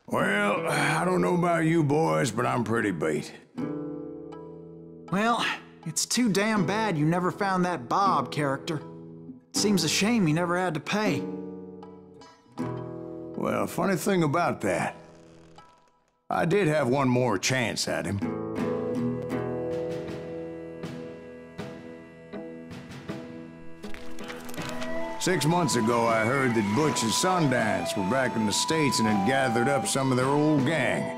Well, I don't know about you boys, but I'm pretty beat. Well, it's too damn bad you never found that Bob character. Seems a shame you never had to pay. Well, funny thing about that, I did have one more chance at him. Six months ago, I heard that Butch and Sundance were back in the States and had gathered up some of their old gang.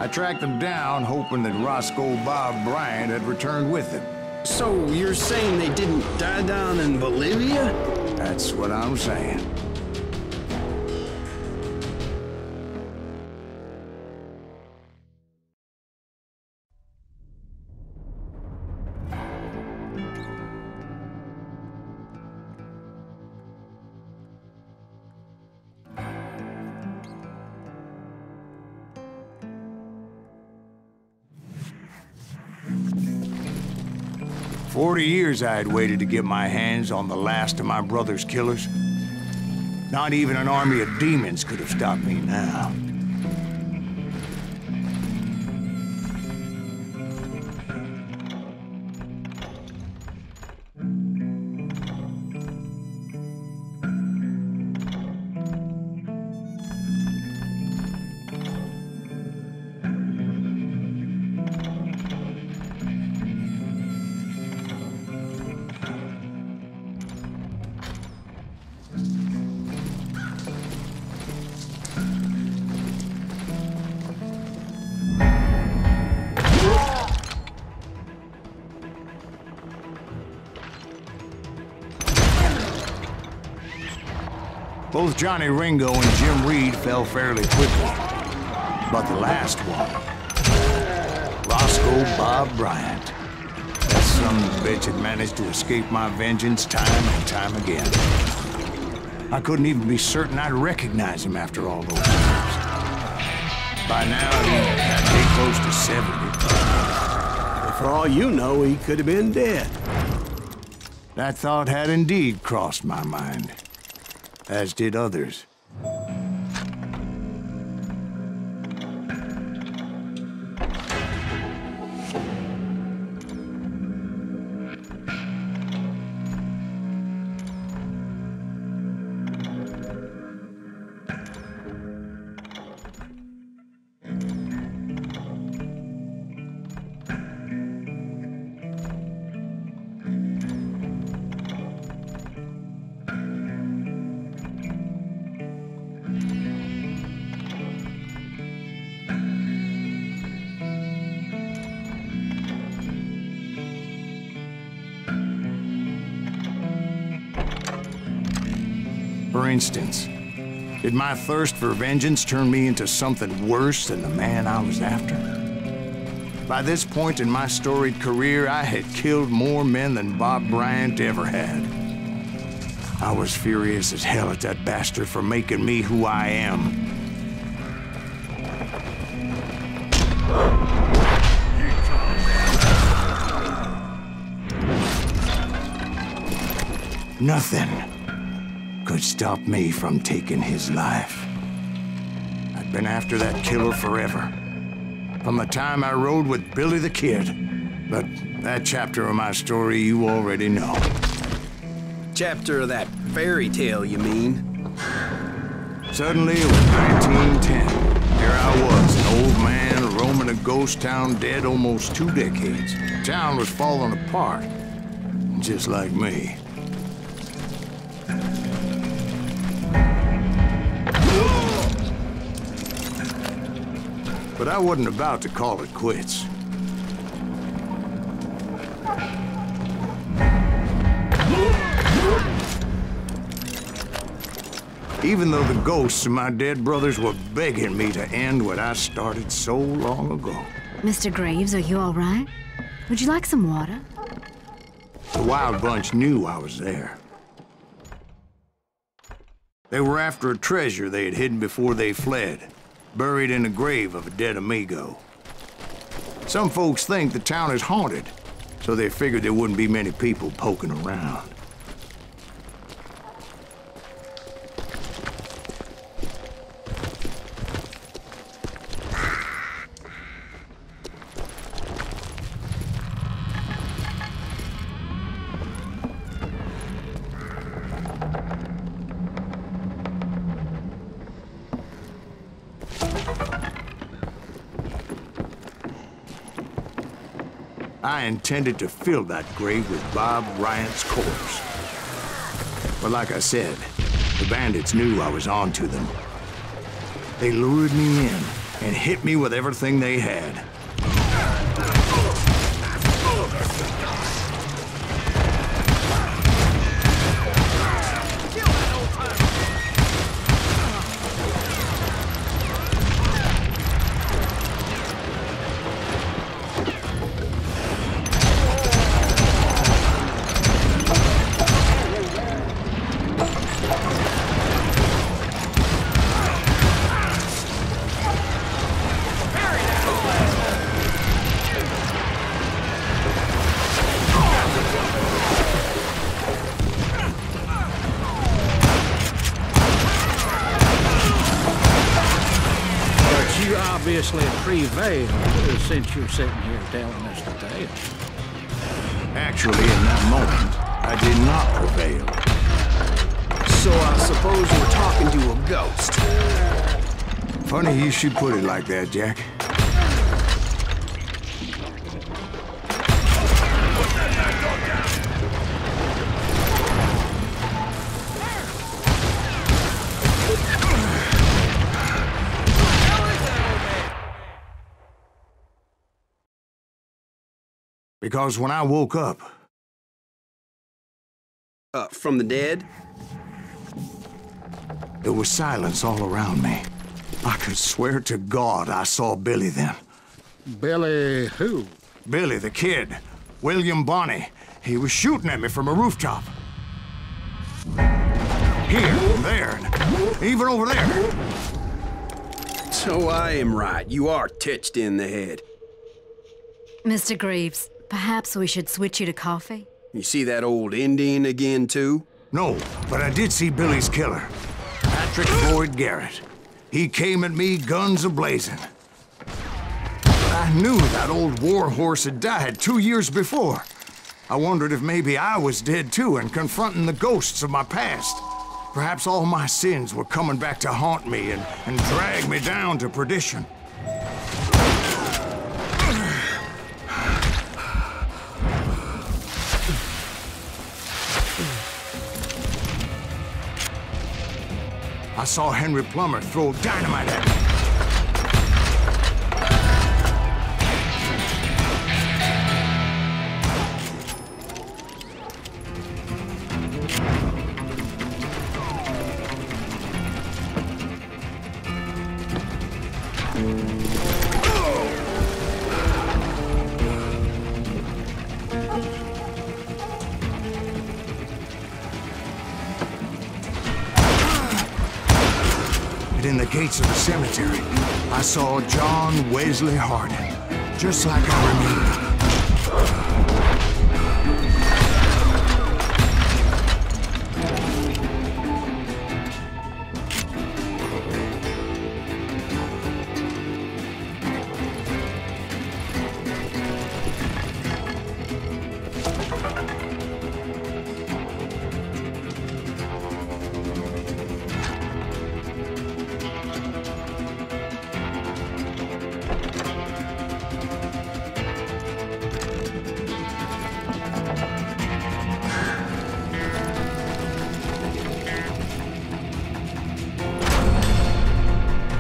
I tracked them down, hoping that Roscoe Bob Bryant had returned with them. So you're saying they didn't die down in Bolivia? That's what I'm saying. For 40 years I had waited to get my hands on the last of my brother's killers. Not even an army of demons could have stopped me now. Both Johnny Ringo and Jim Reed fell fairly quickly. But the last one, Roscoe Bob Bryant, that son of a bitch had managed to escape my vengeance time and time again. I couldn't even be certain I'd recognize him after all those years. By now, he'd be close to 70. For all you know, he could have been dead. That thought had indeed crossed my mind, as did others. For instance, did my thirst for vengeance turn me into something worse than the man I was after? By this point in my storied career, I had killed more men than Bob Bryant ever had. I was furious as hell at that bastard for making me who I am. Nothing could stop me from taking his life. I'd been after that killer forever, from the time I rode with Billy the Kid. But that chapter of my story you already know. Chapter of that fairy tale, you mean? Suddenly, it was 1910. Here I was, an old man roaming a ghost town dead almost 2 decades. The town was falling apart, just like me. But I wasn't about to call it quits. Even though the ghosts of my dead brothers were begging me to end what I started so long ago. Mr. Graves, are you all right? Would you like some water? The Wild Bunch knew I was there. They were after a treasure they had hidden before they fled, buried in the grave of a dead amigo. Some folks think the town is haunted, so they figured there wouldn't be many people poking around. I intended to fill that grave with Bob Bryant's corpse. But like I said, the bandits knew I was on to them. They lured me in and hit me with everything they had. Obviously prevailed since you're sitting here telling us the tale. Actually, in that moment, I did not prevail. So I suppose we're talking to a ghost. Funny you should put it like that, Jack. Because when I woke up... From the dead? There was silence all around me. I could swear to God I saw Billy then. Billy who? Billy, the kid. William Bonney. He was shooting at me from a rooftop. Here, and there, and even over there. So I am right. You are titched in the head. Mr. Greaves, perhaps we should switch you to coffee? You see that old Indian again, too? No, but I did see Billy's killer. Patrick Floyd Garrett. He came at me guns a-blazing. I knew that old war horse had died 2 years before. I wondered if maybe I was dead too and confronting the ghosts of my past. Perhaps all my sins were coming back to haunt me and drag me down to perdition. I saw Henry Plummer throw dynamite at me. In the gates of the cemetery, I saw John Wesley Hardin, just like I remember.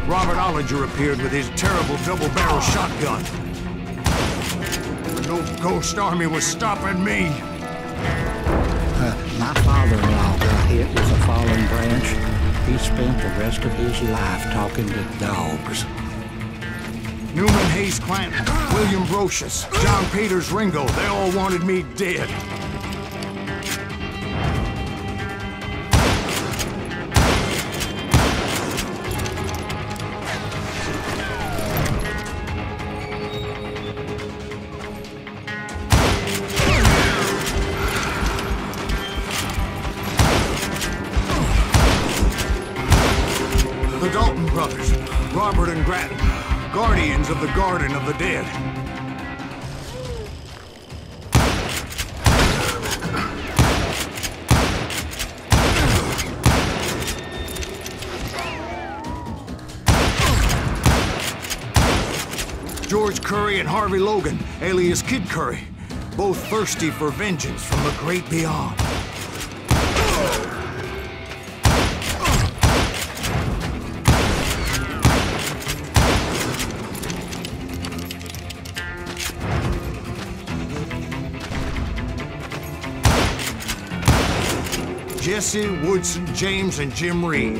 Robert Ollinger appeared with his terrible double-barrel shotgun. But no ghost army was stopping me. My father-in-law got hit with a fallen branch. He spent the rest of his life talking to dogs. Newman Hayes Clanton, William Brocious, John Peters Ringo, they all wanted me dead. The Dalton brothers, Robert and Grattan, guardians of the Garden of the Dead. George Curry and Harvey Logan, alias Kid Curry. both thirsty for vengeance from the great beyond. Jesse, Woodson, James, and Jim Reed.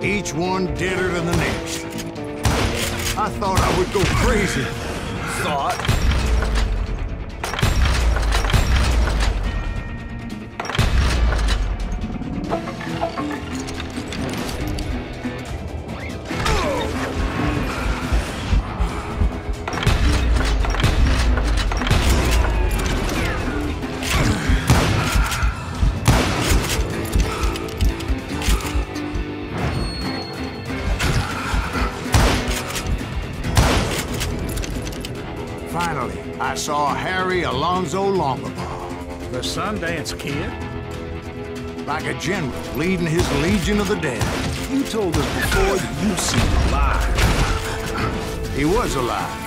Each one deader than the next. I thought I would go crazy. Thought? Finally, I saw Harry Alonzo Longabaugh. The Sundance Kid? Like a general leading his legion of the dead. You told us before that you'd seen him alive. He was alive.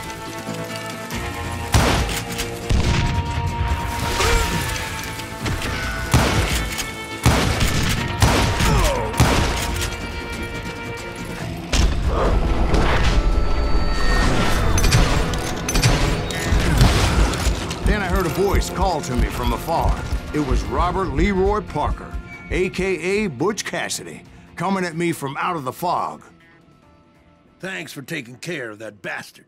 Then I heard a voice call to me from afar. It was Robert Leroy Parker, a.k.a. Butch Cassidy, coming at me from out of the fog. Thanks for taking care of that bastard.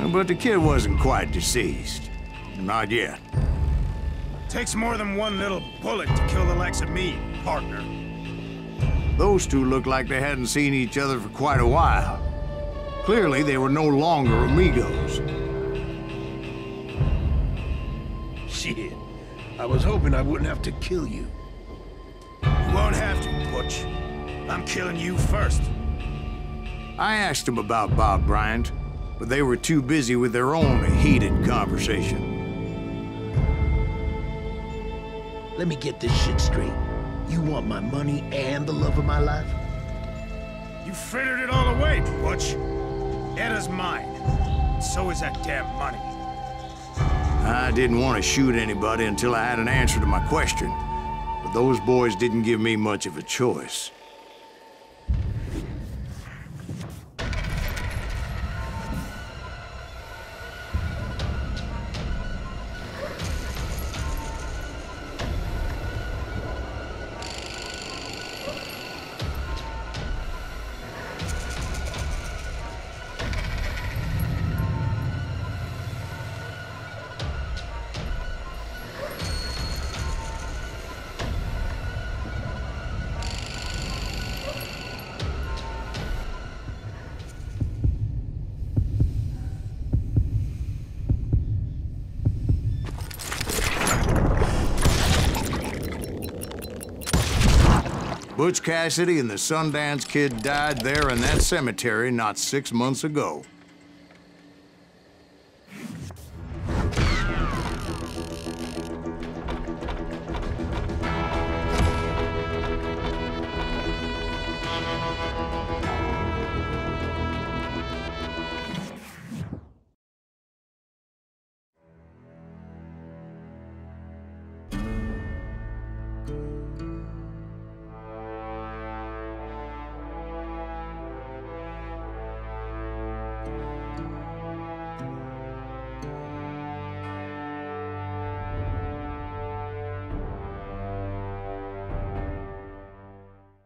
But the kid wasn't quite deceased. Not yet. Takes more than one little bullet to kill the likes of me, partner. Those two looked like they hadn't seen each other for quite a while. Clearly, they were no longer amigos. Shit. I was hoping I wouldn't have to kill you. You won't have to, Butch. I'm killing you first. I asked them about Bob Bryant, but they were too busy with their own heated conversation. Let me get this shit straight. You want my money and the love of my life? You frittered it all away, Butch. Etta's mine. So is that damn money. I didn't want to shoot anybody until I had an answer to my question, but those boys didn't give me much of a choice. Butch Cassidy and the Sundance Kid died there in that cemetery not 6 months ago.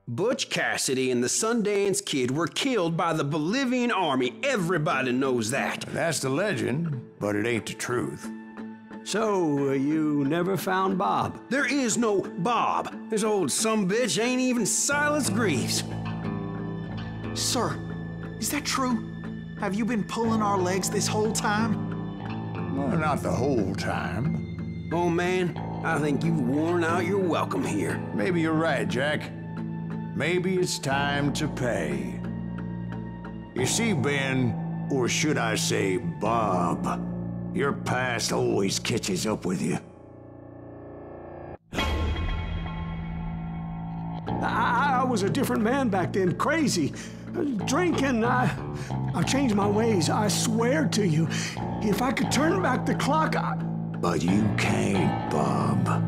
Butch Cassidy and the Sundance Kid were killed by the Bolivian army. Everybody knows that. That's the legend, but it ain't the truth. So, you never found Bob? There is no Bob. This old sumbitch ain't even Silas Greaves. Sir, is that true? Have you been pulling our legs this whole time? Well, not the whole time. Oh, man, I think you've worn out your welcome here. Maybe you're right, Jack. Maybe it's time to pay. You see, Ben, or should I say Bob, your past always catches up with you. I was a different man back then, crazy. Drinking, I've changed my ways, I swear to you. If I could turn back the clock, But you can't, Bob.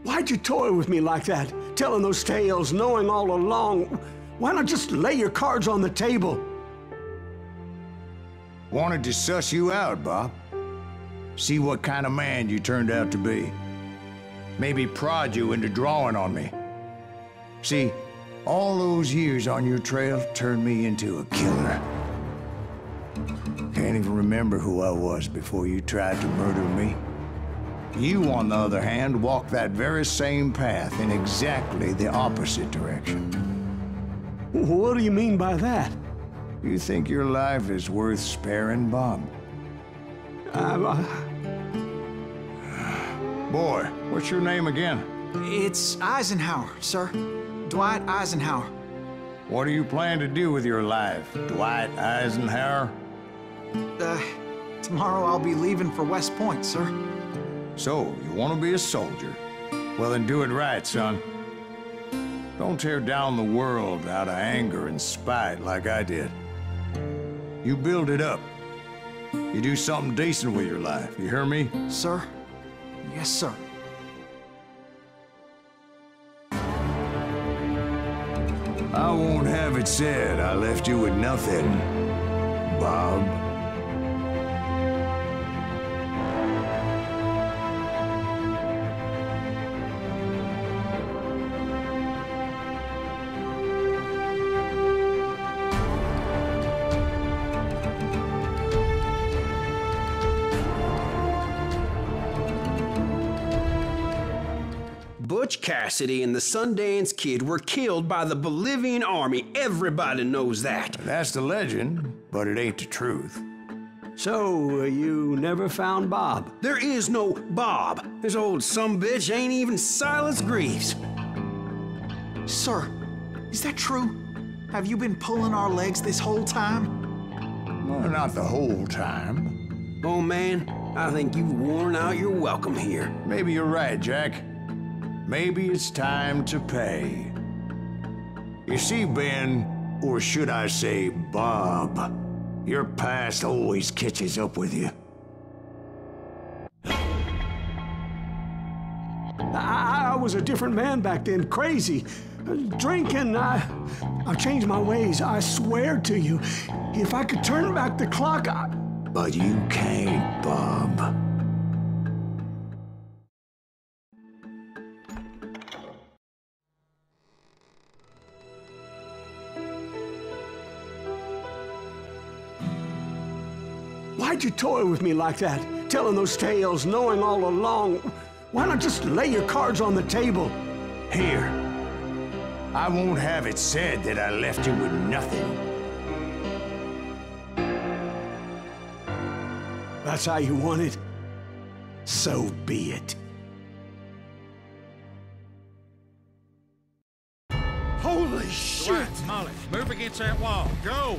Why'd you toy with me like that? Telling those tales, knowing all along. Why not just lay your cards on the table? Wanted to suss you out, Bob. See what kind of man you turned out to be. Maybe prod you into drawing on me. See, all those years on your trail turned me into a killer. Can't even remember who I was before you tried to murder me. You, on the other hand, walked that very same path in exactly the opposite direction. What do you mean by that? You think your life is worth sparing, Bob? Boy, what's your name again? It's Eisenhower, sir. Dwight Eisenhower. What do you plan to do with your life, Dwight Eisenhower? Tomorrow I'll be leaving for West Point, sir. So, you want to be a soldier? Well, then do it right, son. Don't tear down the world out of anger and spite like I did. You build it up. You do something decent with your life, you hear me? Sir? Yes, sir. I won't have it said I left you with nothing, Bob. Butch Cassidy and the Sundance Kid were killed by the Bolivian army. Everybody knows that. That's the legend, but it ain't the truth. So, you never found Bob? There is no Bob. This old sumbitch ain't even Silas Greaves. Sir, is that true? Have you been pulling our legs this whole time? Well, not the whole time. Oh man, I think you've worn out your welcome here. Maybe you're right, Jack. Maybe it's time to pay. You see, Ben, or should I say Bob, your past always catches up with you. I was a different man back then, crazy. Drinking, I've changed my ways, I swear to you. If I could turn back the clock, But you can't, Bob. Why'd you toy with me like that? Telling those tales, knowing all along. Why not just lay your cards on the table? Here. I won't have it said that I left you with nothing. That's how you want it? So be it. Holy shit! Molly, move against that wall. Go!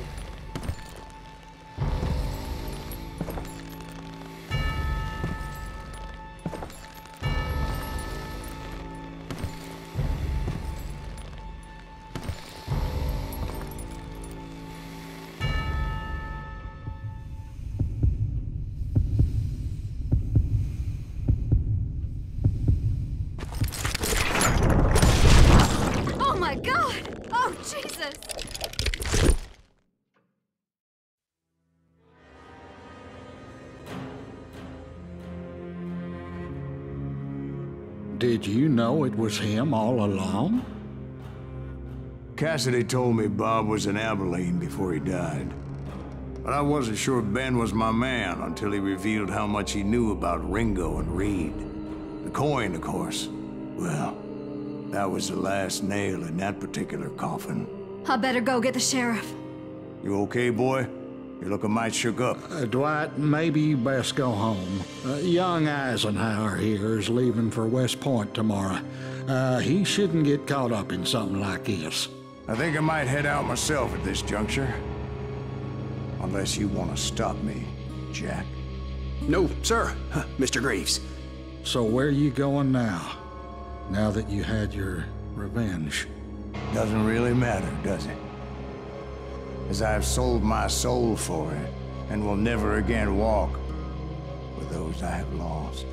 Oh my God! Oh, Jesus! Did you know it was him all along? Cassidy told me Bob was in Abilene before he died. But I wasn't sure Ben was my man until he revealed how much he knew about Ringo and Reed. The coin, of course. Well, that was the last nail in that particular coffin. I better go get the sheriff. You okay, boy? You're looking mighty shook up. Dwight, maybe you best go home. Young Eisenhower here is leaving for West Point tomorrow. He shouldn't get caught up in something like this. I think I might head out myself at this juncture. Unless you want to stop me, Jack. No, sir, Mr. Greaves. So where you going now? Now that you had your revenge? Doesn't really matter, does it? As I've sold my soul for it, and will never again walk with those I have lost.